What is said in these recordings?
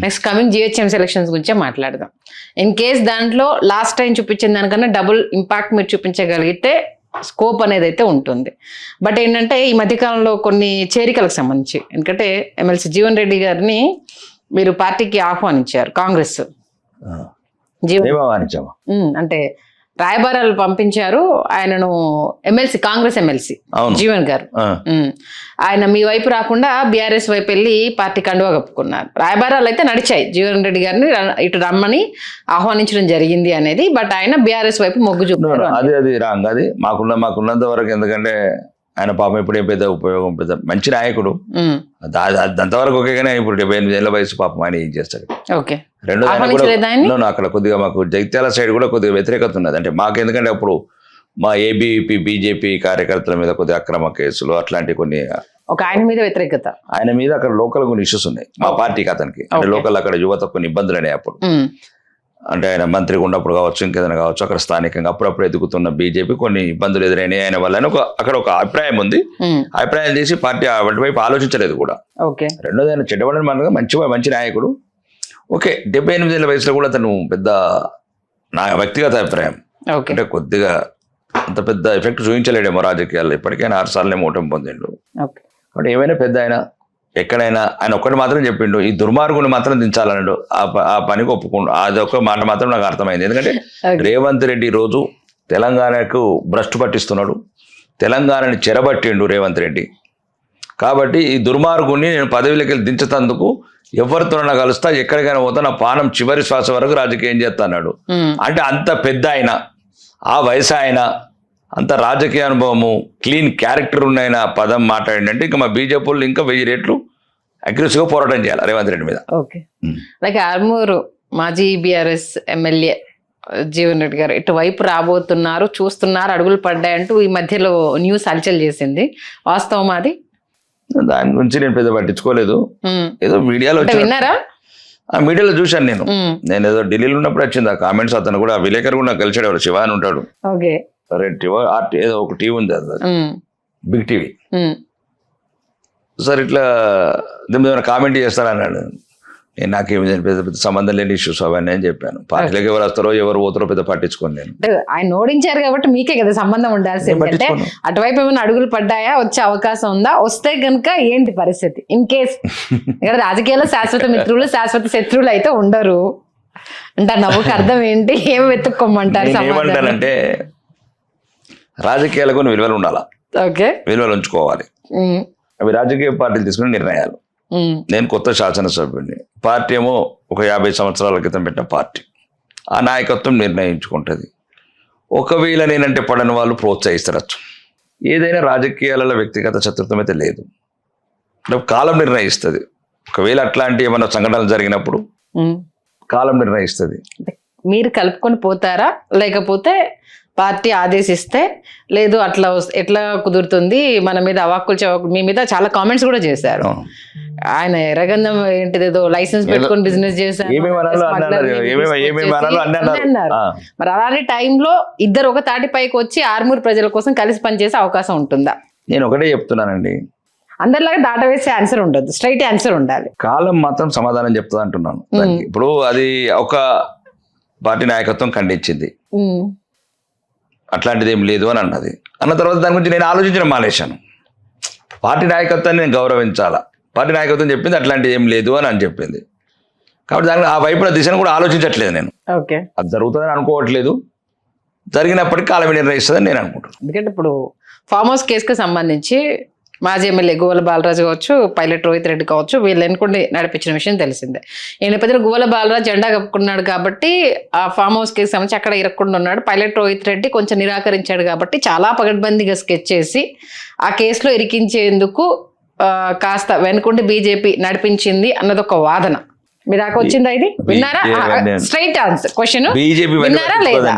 Next coming GHMC elections గురించే మాట్లాడదాం. In case దాంట్లో లాస్ట్ టైం చూపించిన దానికన్నా డబుల్ ఇంపాక్ట్ మీరు చూపించగలిగితే స్కోప్ అనేది అయితే ఉంటుంది. బట్ ఏంటంటే ఈ మధ్యకాలంలో కొన్ని చేరికలకు సంబంధించి, ఎందుకంటే ఎమ్మెల్సీ జీవన్ రెడ్డి గారిని మీరు పార్టీకి ఆహ్వానించారు, కాంగ్రెస్ అంటే రాయబారాలు పంపించారు ఆయనను, ఎమ్మెల్సీ కాంగ్రెస్ ఎమ్మెల్సీ జీవన్ గారు. ఆయన మీ వైపు రాకుండా బీఆర్ఎస్ వైపు వెళ్ళి పార్టీ కండువా కప్పుకున్నారు. రాయబారాలు అయితే నడిచాయి, జీవన్ రెడ్డి గారిని ఇటు రమ్మని ఆహ్వానించడం జరిగింది అనేది. బట్ ఆయన బీఆర్ఎస్ వైపు మొగ్గు చూపారు. అది రాంగ్. అది మాకున్నంత వరకు, ఎందుకంటే ఆయన పాపం ఇప్పుడు పెద్ద ఉపయోగం, పెద్ద మంచి నాయకుడు, అంతవరకు ఓకే. కానీ ఇప్పుడు 78 ఏళ్ల వయసు పాపం ఆయన ఏం చేస్తాడు. రెండో అక్కడ కొద్దిగా మాకు జగిత్యాల సైడ్ కూడా కొద్దిగా వ్యతిరేకత ఉన్నది. అంటే మాకు ఎందుకంటే అప్పుడు మా ఏబీపీ బీజేపీ కార్యకర్తల మీద కొద్దిగా అక్రమ కేసులు అట్లాంటి కొన్ని, ఆయన మీద వ్యతిరేకత, ఆయన మీద అక్కడ లోకల్ కొన్ని ఇష్యూస్ ఉన్నాయి మా పార్టీకి, అతనికి. అంటే లోకల్ అక్కడ యువత కొన్ని ఇబ్బందులు అనేవి అప్పుడు. అంటే ఆయన మంత్రిగా ఉన్నప్పుడు కావచ్చు, ఇంకేదైనా కావచ్చు, అక్కడ స్థానికంగా అప్పుడప్పుడు ఎదుగుతున్న బీజేపీ కొన్ని ఇబ్బందులు ఎదురైనాయి ఆయన వల్ల అక్కడ ఒక అభిప్రాయం ఉంది. అభిప్రాయం చేసి పార్టీ వాటి వైపు ఆలోచించలేదు కూడా. రెండోది ఆయన చెడ్డవాడని మనగా మంచి నాయకుడు. ఓకే, 78 ఏళ్ల వయసులో కూడా తను పెద్ద, నా వ్యక్తిగత అభిప్రాయం అంటే కొద్దిగా అంత పెద్ద ఎఫెక్ట్ చూపించలేడేమో రాజకీయాల్లో. ఇప్పటికైనా 6 సార్లు ఓటమి పొందిండు. కాబట్టి ఏమైనా పెద్ద ఎక్కడైనా ఆయన ఒక్కటి మాత్రం చెప్పిండు, ఈ దుర్మార్గుని మాత్రం దించాలన్నాడు. ఆ పనికి ఒప్పుకుండు. అదొక మాట మాత్రం నాకు అర్థమైంది. ఎందుకంటే రేవంత్ రెడ్డి రోజు తెలంగాణకు భ్రష్టు పట్టిస్తున్నాడు, తెలంగాణని చెరబట్టిండు రేవంత్ రెడ్డి. కాబట్టి ఈ దుర్మార్గుని నేను పదవిలోకి వెళ్ళి దించుతందుకు ఎవరితోనైనా కలుస్తా, ఎక్కడికైనా పోతా, నా పానం చివరి శ్వాస వరకు రాజకీయం చేస్తాడు. అంటే అంత పెద్ద ఆయన, ఆ వయసు ఆయన, అంత రాజకీయ అనుభవము, క్లీన్ క్యారెక్టర్ ఉన్నాయన పదం మాట్లాడిందంటే ఇంకా మా బీజేపీ వాళ్ళు ఇంకా 1000 రెట్లు అగ్రెసివ్గా పోరాటం చేయాలి రేవంత్ రెడ్డి మీద. ఓకే, అలాగే ఆర్మూరు మాజీ బీఆర్ఎస్ ఎమ్మెల్యే జీవన్ రెడ్డి గారు ఇటువైపు రాబోతున్నారు, చూస్తున్నారు, అడుగులు పడ్డాయంటూ ఈ మధ్యలో న్యూస్ హల్చల్ చేసింది. వాస్తవం అది? దాని గురించి నేను పెద్ద పట్టించుకోలేదు. ఏదో మీడియాలో విన్నారా? ఆ మీడియాలో చూశాను నేను ఏదో ఢిల్లీలో ఉన్నప్పుడు వచ్చింది ఆ కామెంట్స్. అతను కూడా విలేకరు కూడా కలిసాడు, ఎవరు శివ అని ఉంటాడు, రెడ్ టీవీ ఏదో ఒక టీవీ ఉంది, అది బిగ్ టీవీ. సార్ ఇట్లా దీని ఏమైనా కామెంట్ చేస్తారన్నాడు. నేను నాకేమి పెద్ద పెద్ద సంబంధం లేని ఇష్యూస్ అవన్నీ అని చెప్పాను. పార్టీలోకి ఎవరు వస్తారో ఎవరు పోతారో పెద్ద పట్టించుకోండి. నేను ఆయన ఓడించారు కాబట్టి మీకే కదా సంబంధం ఉండాల్సింది. అంటే అటువైపు ఏమైనా అడుగులు పడ్డాయా, వచ్చే అవకాశం ఉందా, వస్తే కనుక ఏంటి పరిస్థితి? ఇన్ కేస్ ఇక్కడ రాజకీయాల్లో శాశ్వత మిత్రులు శాశ్వత శత్రువులు అయితే ఉండరు అంటే నవ్వుకు అర్థం ఏంటి? ఏమి వెతుక్కోమంటారు? ఏమంటానంటే రాజకీయాలకు విలువలు ఉండాలా, విలువలు ఉంచుకోవాలి. అవి రాజకీయ పార్టీలు తీసుకునే నిర్ణయాలు. నేను కొత్త శాసనసభ్యుడిని, పార్టీ ఏమో ఒక 50 సంవత్సరాల క్రితం పెట్టిన పార్టీ, ఆ నాయకత్వం నిర్ణయించుకుంటుంది. ఒకవేళ నేనంటే పడని వాళ్ళు ప్రోత్సహిస్తారు. ఏదైనా రాజకీయాలలో వ్యక్తిగత శత్రుత్వం అయితే లేదు, కాలం నిర్ణయిస్తుంది. ఒకవేళ అట్లాంటి ఏమైనా సంఘటనలు జరిగినప్పుడు కాలం నిర్ణయిస్తుంది. మీరు కలుపుకొని పోతారా, లేకపోతే పార్టీ ఆదేశిస్తే లేదు అట్లా ఎట్లా కుదురుతుంది? మన మీద అవాక్కులు చవాకులు, మీ మీద చాలా కామెంట్స్ కూడా చేశారు. ఆయన ఎర్రగంధం ఏంటిదేదో లైసెన్స్ పెట్టుకొని బిజినెస్ చేశారు. మరి అలాంటి టైంలో ఇద్దరు ఒక తాటిపైకి వచ్చి ఆర్మూర్ ప్రజల కోసం కలిసి పనిచేసే అవకాశం ఉంటుందా? నేను ఒకటే చెప్తున్నానండి, అందరిలాగా దాట వేసే ఆన్సర్ ఉండదు, స్ట్రైట్ ఆన్సర్ ఉండాలి. కాలం మాత్రం సమాధానం చెప్తుంది అంటున్నాను. ఇప్పుడు అది ఒక పార్టీ నాయకత్వం ఖండించింది, అట్లాంటిది ఏం లేదు అని అన్నది. అన్న తర్వాత దాని గురించి నేను ఆలోచించడం మానేశాను. పార్టీ నాయకత్వాన్ని నేను గౌరవించాలా, పార్టీ నాయకత్వం చెప్పింది అట్లాంటిది ఏం లేదు అని చెప్పింది. కాబట్టి దాని ఆ వైపున దిశను కూడా ఆలోచించట్లేదు నేను. అది జరుగుతుందని అనుకోవట్లేదు, జరిగినప్పటికీ కాలం నిర్ణయిస్తుందని నేను అనుకుంటున్నాను. ఎందుకంటే ఇప్పుడు ఫామ్ హౌస్ కేసుకు సంబంధించి మాజీ ఎమ్మెల్యే గువ్వల బాలరాజు కావచ్చు, పైలట్ రోహిత్ రెడ్డి కావచ్చు, వీళ్ళు ఎన్నుకొని నడిపించిన విషయం తెలిసిందే. ఈ నేపథ్యంలో గువ్వల బాలరాజు జెండా కప్పుకున్నాడు కాబట్టి ఆ ఫామ్ హౌస్ కేసు సంబంధించి అక్కడ ఇరక్కుండా ఉన్నాడు. పైలట్ రోహిత్ రెడ్డి కొంచెం నిరాకరించాడు కాబట్టి చాలా పగడ్బందీగా స్కెచ్ చేసి ఆ కేసులో ఇరికించేందుకు కాస్త వెనుకుండి బీజేపీ నడిపించింది అన్నది ఒక వాదన. మీ దాకా వచ్చిందా? ఇది విన్నారా? స్ట్రైట్ ఆన్సర్ క్వశ్చన్, విన్నారా లేదా?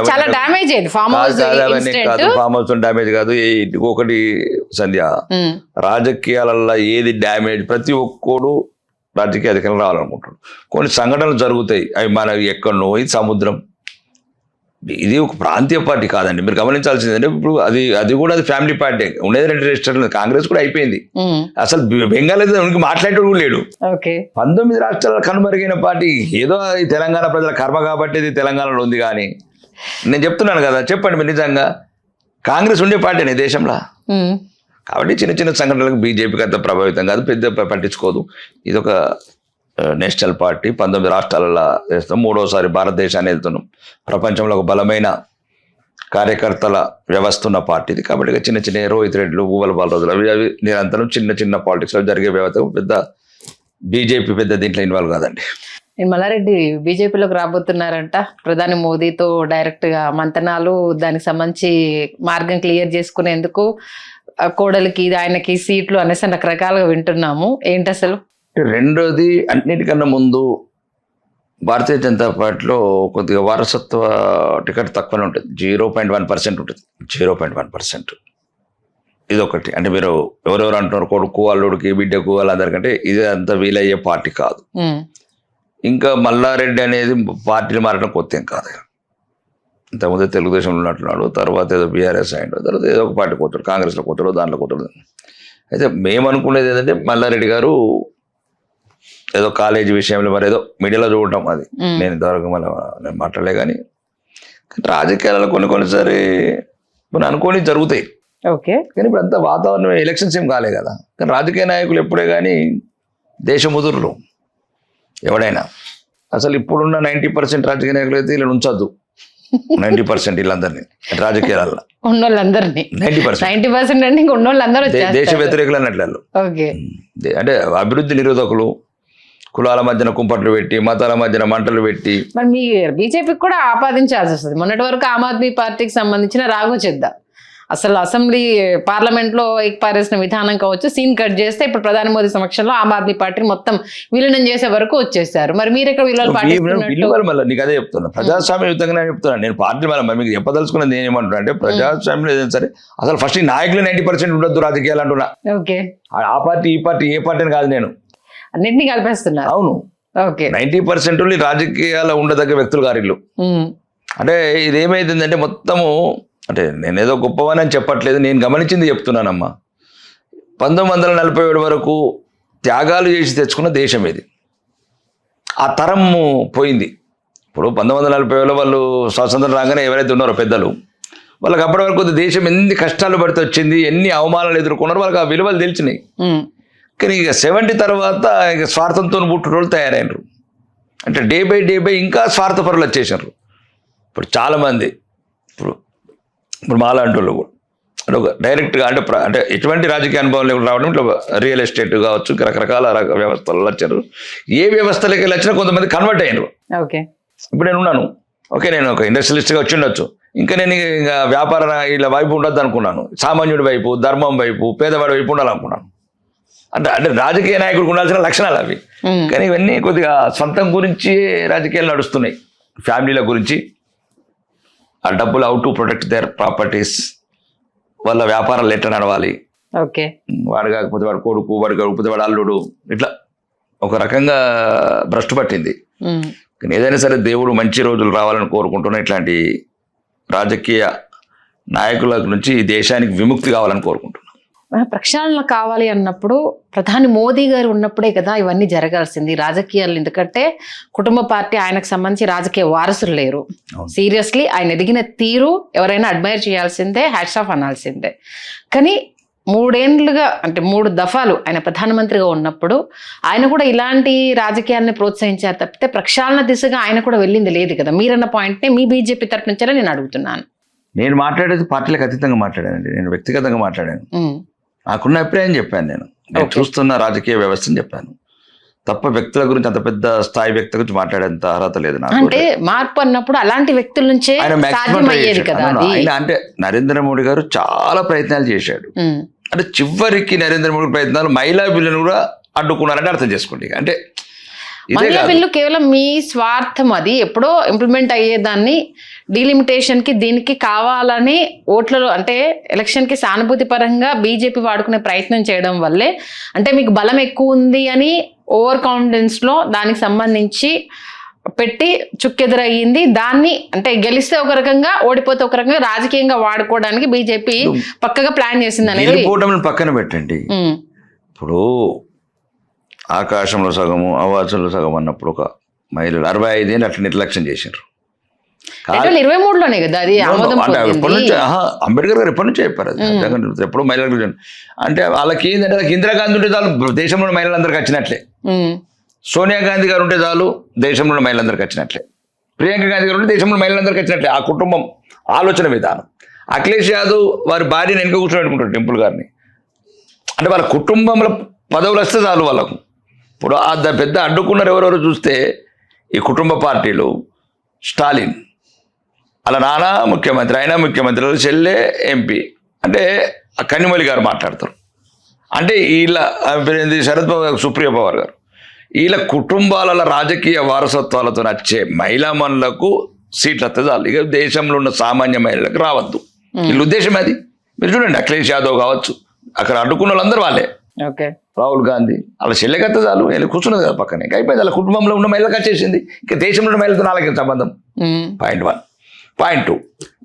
చాలా డ్యామేజ్ అయింది farm house. Farm house damage కాదు, ఒకటి సంధ్య, రాజకీయాలలో ఏది డ్యామేజ్, ప్రతి ఒక్కడు రాజకీయ అధికారులు రావాలనుకుంటాడు. కొన్ని సంఘటనలు జరుగుతాయి, అవి మన ఎక్కడనో, ఇది సముద్రం, ఇది ఒక ప్రాంతీయ పార్టీ కాదండి. మీరు గమనించాల్సింది అంటే ఇప్పుడు అది కూడా అది ఫ్యామిలీ పార్టీ ఉండేది 2 రాష్ట్రాలు. కాంగ్రెస్ కూడా అయిపోయింది. అసలు బెంగాల్ అయితే మాట్లాడేటోడు కూడా లేడు. 19 రాష్ట్రాల కనుమరుగైన పార్టీ ఏదో ఈ తెలంగాణ ప్రజల కర్మ కాబట్టి ఇది తెలంగాణలో ఉంది. కానీ నేను చెప్తున్నాను కదా, చెప్పండి మీరు నిజంగా కాంగ్రెస్ ఉండే పార్టీనే దేశంలో. కాబట్టి చిన్న చిన్న సంఘటనలకు బీజేపీకి అంత ప్రభావితం కాదు, పెద్ద పట్టించుకోదు. ఇది ఒక నేషనల్ పార్టీ. 19 రాష్ట్రాలలో చేస్తాం. 3వసారి భారతదేశాన్ని వెళ్తున్నాం. ప్రపంచంలో ఒక బలమైన కార్యకర్తల వ్యవస్థ ఉన్న పార్టీ ఇది. కాబట్టి చిన్న చిన్న రోహిత్ రెడ్డిలు, గూవల బాలరాజులు అవి నిరంతరం చిన్న చిన్న పాలిటిక్స్లో జరిగే వ్యవస్థ. పెద్ద బీజేపీ పెద్ద దీంట్లో ఇన్వాల్వ్ కాదండి. మల్లారెడ్డి బీజేపీలోకి రాబోతున్నారంట. ప్రధాని మోదీతో డైరెక్ట్ గా మంతనాలు, దానికి సంబంధించి మార్గం క్లియర్ చేసుకునేందుకు కోడలికి ఆయనకి సీట్లు అనేసి రకరకాలుగా వింటున్నాము. ఏంటి అసలు? రెండోది, అన్నిటికన్నా ముందు భారతీయ జనతా పార్టీలో కొద్దిగా వారసత్వ టికెట్ తక్కువనే ఉంటుంది. 0.1% ఉంటుంది. 0.1%. ఇదొకటి. అంటే మీరు ఎవరెవరు అంటున్నారు, కొడుకు అల్లుడికి బిడ్డకు వాళ్ళందరికంటే ఇది అంత వీలయ్యే పార్టీ కాదు. ఇంకా మల్లారెడ్డి అనేది పార్టీలు మారడం కొత్త ఏం కాదు. ఇంతకుముందు తెలుగుదేశంలో ఉన్నట్టున్నాడు, తర్వాత ఏదో బీఆర్ఎస్ అయ్యాడు, తర్వాత ఏదో ఒక పార్టీ పోతాడు, కాంగ్రెస్లో పోతాడు, దాంట్లో పోతాడు. అయితే మేము అనుకునేది ఏంటంటే మల్లారెడ్డి గారు ఏదో కాలేజీ విషయంలో మరి ఏదో మీడియాలో చూడటం, అది నేను ఇంతవరకు మళ్ళీ నేను మాట్లాడలే. కానీ రాజకీయాలలో కొన్నిసారి మనం అనుకోని జరుగుతాయి. కానీ ఇప్పుడు అంతా వాతావరణం ఎలక్షన్స్ ఏం కాలే కదా. కానీ రాజకీయ నాయకులు ఎప్పుడే కానీ దేశముదురులు ఎవడైనా అసలు ఇప్పుడున్న 90% రాజకీయ నాయకులు అయితే ఇలా ఉంచొద్దు. 90% వీళ్ళందరినీ రాజకీయాలలో ఉన్నోళ్ళందరినీ 90% అంటే ఉన్నోళ్ళందరూ దేశ వ్యతిరేకులు అన్నట్లు. అంటే అభివృద్ధి నిరోధకులు, కులాల మధ్యన కుంపట్లు పెట్టి, మతాల మధ్యన మంటలు పెట్టి. మరి మీ బీజేపీకి కూడా ఆపాదించాల్సి వస్తుంది. మొన్నటి వరకు ఆమ్ ఆద్మీ పార్టీకి సంబంధించిన రాఘవ్ చెద్దా అసలు అసెంబ్లీ పార్లమెంట్ లో పారేసిన విధానం కావచ్చు, సీన్ కట్ చేస్తే ఇప్పుడు ప్రధాని మోదీ సమక్షంలో ఆమ్ ఆద్మీ పార్టీని మొత్తం విలీనం చేసే వరకు వచ్చేసారు. మరి మీరు ఎక్కడ మళ్ళీ నీకు అదే చెప్తున్నా, ప్రజాస్వామ్యయుతంగా చెప్తున్నాను నేను. పార్టీ మళ్ళీ మీకు చెప్పదలుచుకున్నది నేను ఏమంటున్నా అంటే, ప్రజాస్వామ్యం ఏదైనా సరే అసలు ఫస్ట్ ఈ నాయకులు 90% ఉండొద్దు రాజకీయాలు అంటున్నా. ఆ పార్టీ ఈ పార్టీ ఏ పార్టీని కాదు, నేను అన్నింటినీ కలిపేస్తున్నారు. అవును, 90% రాజకీయాలు ఉండదగ్గ వ్యక్తులు గారిళ్ళు. అంటే ఇదేమైతుందంటే మొత్తము, అంటే నేనేదో గొప్పవని అని చెప్పట్లేదు, నేను గమనించింది చెప్తున్నానమ్మా. 1947 వరకు త్యాగాలు చేసి తెచ్చుకున్న దేశం ఇది. ఆ తరం పోయింది. ఇప్పుడు 1940లో వాళ్ళు స్వాతంత్రం రాగానే ఎవరైతే ఉన్నారో పెద్దలు, వాళ్ళకి అప్పటి వరకు దేశం ఎన్ని కష్టాలు పడితే వచ్చింది, ఎన్ని అవమానాలు ఎదుర్కొన్నారో వాళ్ళకి ఆ విలువలు తెలిసినాయి. కానీ ఇక 70 తర్వాత ఇక స్వార్థంతో పుట్టురోళ్ళు తయారైనరు. అంటే డే బై ఇంకా స్వార్థపరులు వచ్చేసారు. ఇప్పుడు చాలామంది ఇప్పుడు మాలాంటి వాళ్ళు కూడా అంటే ఒక డైరెక్ట్గా అంటే ఎటువంటి రాజకీయ అనుభవం లేకుండా రావడం, ఇట్లా రియల్ ఎస్టేట్ కావచ్చు, రకరకాల వ్యవస్థలు వచ్చారు. ఏ వ్యవస్థలకి వెళ్ళి వచ్చినా కొంతమంది కన్వర్ట్ అయ్యారు. ఇప్పుడు నేను ఉన్నాను, ఓకే, నేను ఒక ఇండస్ట్రియలిస్ట్గా వచ్చి ఉండొచ్చు, ఇంకా నేను ఇంకా వ్యాపార ఇలా వైపు ఉండొద్దు అనుకున్నాను, సామాన్యుడి వైపు, ధర్మం వైపు, పేదవాడి వైపు ఉండాలనుకున్నాను. అంటే రాజకీయ నాయకుడికి ఉండాల్సిన లక్షణాలు అవి. కానీ ఇవన్నీ కొద్దిగా సొంతం గురించి రాజకీయాలు నడుస్తున్నాయి, ఫ్యామిలీల గురించి. ఆ డబ్బులు how to protect there properties, వాళ్ళ వ్యాపారాలు ఎట్లా నడవాలి, వాడు కాకపోతే వాడు కొడుకు, వాడు కాకపోతే వాడు అల్లుడు, ఇట్లా ఒక రకంగా భ్రష్టు పట్టింది. కానీ ఏదైనా సరే దేవుడు మంచి రోజులు రావాలని కోరుకుంటున్నా. ఇట్లాంటి రాజకీయ నాయకుల నుంచి ఈ దేశానికి విముక్తి కావాలని కోరుకుంటున్నాను. ప్రక్షాళన కావాలి అన్నప్పుడు ప్రధాని మోదీ గారు ఉన్నప్పుడే కదా ఇవన్నీ జరగాల్సింది. రాజకీయాలు ఎందుకంటే కుటుంబ పార్టీ, ఆయనకు సంబంధించి రాజకీయ వారసులు లేరు. సీరియస్లీ ఆయన ఎదిగిన తీరు ఎవరైనా అడ్మైర్ చేయాల్సిందే, హ్యాట్స్ ఆఫ్ అనాల్సిందే. కానీ 3 ఏళ్లుగా అంటే 3 దఫాలు ఆయన ప్రధానమంత్రిగా ఉన్నప్పుడు ఆయన కూడా ఇలాంటి రాజకీయాలను ప్రోత్సహించారు తప్పితే ప్రక్షాళన దిశగా ఆయన కూడా వెళ్ళింది లేదు కదా. మీరన్న పాయింట్ని మీ బీజేపీ తరఫు నుంచే నేను అడుగుతున్నాను. నేను మాట్లాడేది పార్టీలకు అతీతంగా మాట్లాడానండి, నేను వ్యక్తిగతంగా మాట్లాడాను. నాకున్న అభిప్రాయం చెప్పాను, నేను చూస్తున్న రాజకీయ వ్యవస్థను చెప్పాను తప్ప వ్యక్తుల గురించి, అంత పెద్ద స్థాయి వ్యక్తి గురించి మాట్లాడేంత అర్హత లేదు నాకు. అంటే మార్పు అన్నప్పుడు అలాంటి వ్యక్తుల నుంచే సాధ్యమయ్యేది కదా. అంటే నరేంద్ర మోడీ గారు చాలా ప్రయత్నాలు చేశాడు. అంటే చివరికి నరేంద్ర మోడీ ప్రయత్నాలు మహిళా బిల్లును కూడా అడ్డుకున్నారంటే అర్థం చేసుకోండి. అంటే మహిళా బిల్లు కేవలం మీ స్వార్థం, అది ఎప్పుడో ఇంప్లిమెంట్ అయ్యేదాన్ని డీలిమిటేషన్ కి దీనికి కావాలని ఓట్లలో అంటే ఎలక్షన్ కి సానుభూతి పరంగా బీజేపీ వాడుకునే ప్రయత్నం చేయడం వల్లే, అంటే మీకు బలం ఎక్కువ ఉంది అని ఓవర్ కాన్ఫిడెన్స్ లో దానికి సంబంధించి పెట్టి చుక్కెదురయ్యింది. దాన్ని అంటే గెలిస్తే ఒక రకంగా, ఓడిపోతే ఒక రకంగా రాజకీయంగా వాడుకోవడానికి బీజేపీ పక్కగా ప్లాన్ చేసింది అనేది. గెలిపోవటం పక్కన పెట్టండి, ఇప్పుడు ఆకాశంలో సగము అవాసంలో సగం అన్నప్పుడు ఒక మహిళలు 65 ఏళ్ళు అట్లా నిర్లక్ష్యం చేశారు. 2023లోనే కదా అది ఆమోదం పొందింది. అంబేద్కర్ గారు ఎప్పటి నుంచో చెప్పారు అది, ఎప్పుడు మహిళలకు అంటే వాళ్ళకి ఏంటంటే ఇందిరాగాంధీ ఉంటే చాలు దేశంలో మహిళలందరికీ వచ్చినట్లే, సోనియా గాంధీ గారు ఉంటే చాలు దేశంలో మహిళలందరికీ వచ్చినట్లే, ప్రియాంక గాంధీ గారు ఉంటే దేశంలో మహిళలందరికీ వచ్చినట్లే. ఆ కుటుంబం ఆలోచన విధానం. అఖిలేష్ యాదవ్ వారి భార్యను వెనుక కూర్చోబెట్టుకుంటారు టెంపుల్ గారిని, అంటే వాళ్ళ కుటుంబంలో పదవులు వస్తే చాలు వాళ్ళకు. ఇప్పుడు ఆ పెద్ద అడ్డుకున్నారు ఎవరెవరు చూస్తే ఈ కుటుంబ పార్టీలు, స్టాలిన్ అలా నాన్న ముఖ్యమంత్రి, అయినా ముఖ్యమంత్రి, చెల్లె ఎంపీ, అంటే ఆ కన్నిమొళి గారు మాట్లాడతారు. అంటే వీళ్ళ శరద్ పవార్, సుప్రియ పవార్ గారు, వీళ్ళ కుటుంబాల రాజకీయ వారసత్వాలతో వచ్చే మహిళా మనులకు సీట్లు వస్తే చాలు, ఇక దేశంలో ఉన్న సామాన్య మహిళలకు రావద్దు. వీళ్ళ ఉద్దేశం అది. మీరు చూడండి, అఖిలేష్ యాదవ్ కావచ్చు, అక్కడ అడ్డుకున్న వాళ్ళందరూ వాళ్ళే. రాహుల్ గాంధీ వాళ్ళ చెల్లెకత్త చాలు, వీళ్ళు కూర్చున్నది కదా పక్కనే, ఇంకా అయిపోయింది. వాళ్ళ కుటుంబంలో ఉన్న మహిళలకు వచ్చేసింది, ఇంకా దేశంలో ఉన్న మహిళతో నాలుగు సంబంధం. పాయింట్ 1. Point 2,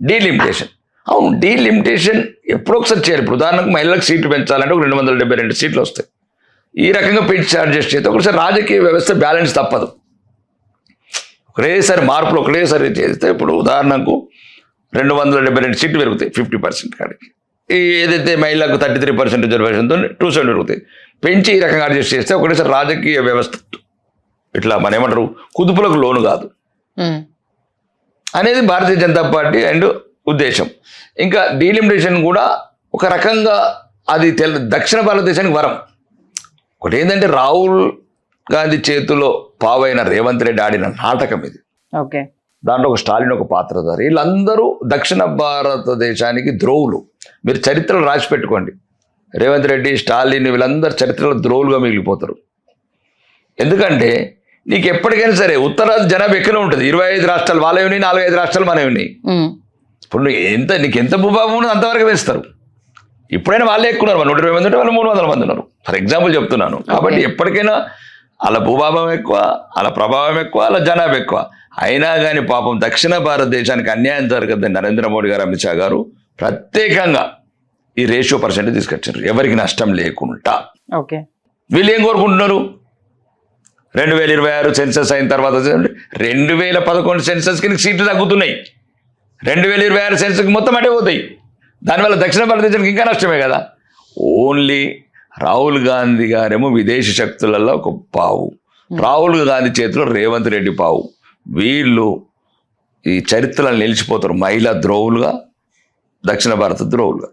delimitation. అవును, డీలిమిటేషన్ ఎప్పుడో ఒకసారి చేయాలి. ఇప్పుడు ఉదాహరణకు మహిళలకు సీట్లు పెంచాలంటే ఒక 272 సీట్లు వస్తాయి. ఈ రకంగా పెంచి అడ్జస్ట్ చేస్తే ఒకసారి రాజకీయ వ్యవస్థ బ్యాలెన్స్ తప్పదు. ఒకటేసారి మార్పులు ఒకటేసారి చేస్తే ఇప్పుడు ఉదాహరణకు 272 సీట్లు పెరుగుతాయి 50% కాడికి. ఏదైతే మహిళలకు 33% రిజర్వేషన్తో 270 పెరుగుతాయి. పెంచి ఈ రకంగా అడ్జస్ట్ చేస్తే ఒకటేసారి రాజకీయ వ్యవస్థ ఇట్లా మన ఏమంటారు కుదుపులకు లోను కాదు అనేది భారతీయ జనతా పార్టీ అండ్ ఉద్దేశం. ఇంకా డీలిమిటేషన్ కూడా ఒక రకంగా అది దక్షిణ భారతదేశానికి వరం. ఒకటి ఏంటంటే రాహుల్ గాంధీ చేతిలో పావైన రేవంత్ రెడ్డి ఆడిన నాటకం ఇది. దాంట్లో ఒక స్టాలిన్ ఒక పాత్రధారి, వీళ్ళందరూ దక్షిణ భారతదేశానికి ద్రోవులు. మీరు చరిత్రలు రాసి పెట్టుకోండి, రేవంత్ రెడ్డి, స్టాలిన్ వీళ్ళందరూ చరిత్రలో ద్రోవులుగా మిగిలిపోతారు. ఎందుకంటే నీకు ఎప్పటికైనా సరే ఉత్తరాది జనాభా ఎక్కువ ఉంటుంది. 25 రాష్ట్రాలు వాళ్ళే ఉన్నాయి, 45 రాష్ట్రాలు మనవి ఉన్నాయి. ఇప్పుడు నీకు ఎంత భూభాగం ఉన్నది అంతవరకు వేస్తారు. ఇప్పుడైనా వాళ్ళే ఎక్కువ ఉన్నారు, 120 మంది ఉంటే వాళ్ళు 300 మంది ఉన్నారు, ఫర్ ఎగ్జాంపుల్ చెప్తున్నాను. కాబట్టి ఎప్పటికైనా అలా భూభాగం ఎక్కువ, అలా ప్రభావం ఎక్కువ, అలా జనాభా ఎక్కువ. అయినా కానీ పాపం దక్షిణ భారతదేశానికి అన్యాయం జరగద్దని నరేంద్ర మోడీ గారు, అమిత్ షా గారు ప్రత్యేకంగా ఈ రేషియో పర్సెంటేజ్ తీసుకొచ్చారు, ఎవరికి నష్టం లేకుండా. వీళ్ళు ఏం కోరుకుంటున్నారు? 2026 సెన్సస్ అయిన తర్వాత 2011 సెన్సస్కి నీకు సీట్లు తగ్గుతున్నాయి, 2026 సెన్సస్కి మొత్తం అటే పోతాయి. దానివల్ల దక్షిణ భారతదేశానికి ఇంకా నష్టమే కదా. ఓన్లీ రాహుల్ గాంధీ గారేమో విదేశీ శక్తులలో ఒక పావు, రాహుల్ గాంధీ చేతిలో రేవంత్ రెడ్డి పావు. వీళ్ళు ఈ చరిత్రలో నిలిచిపోతారు, మహిళా ద్రోవులుగా, దక్షిణ భారత ద్రోవులుగా.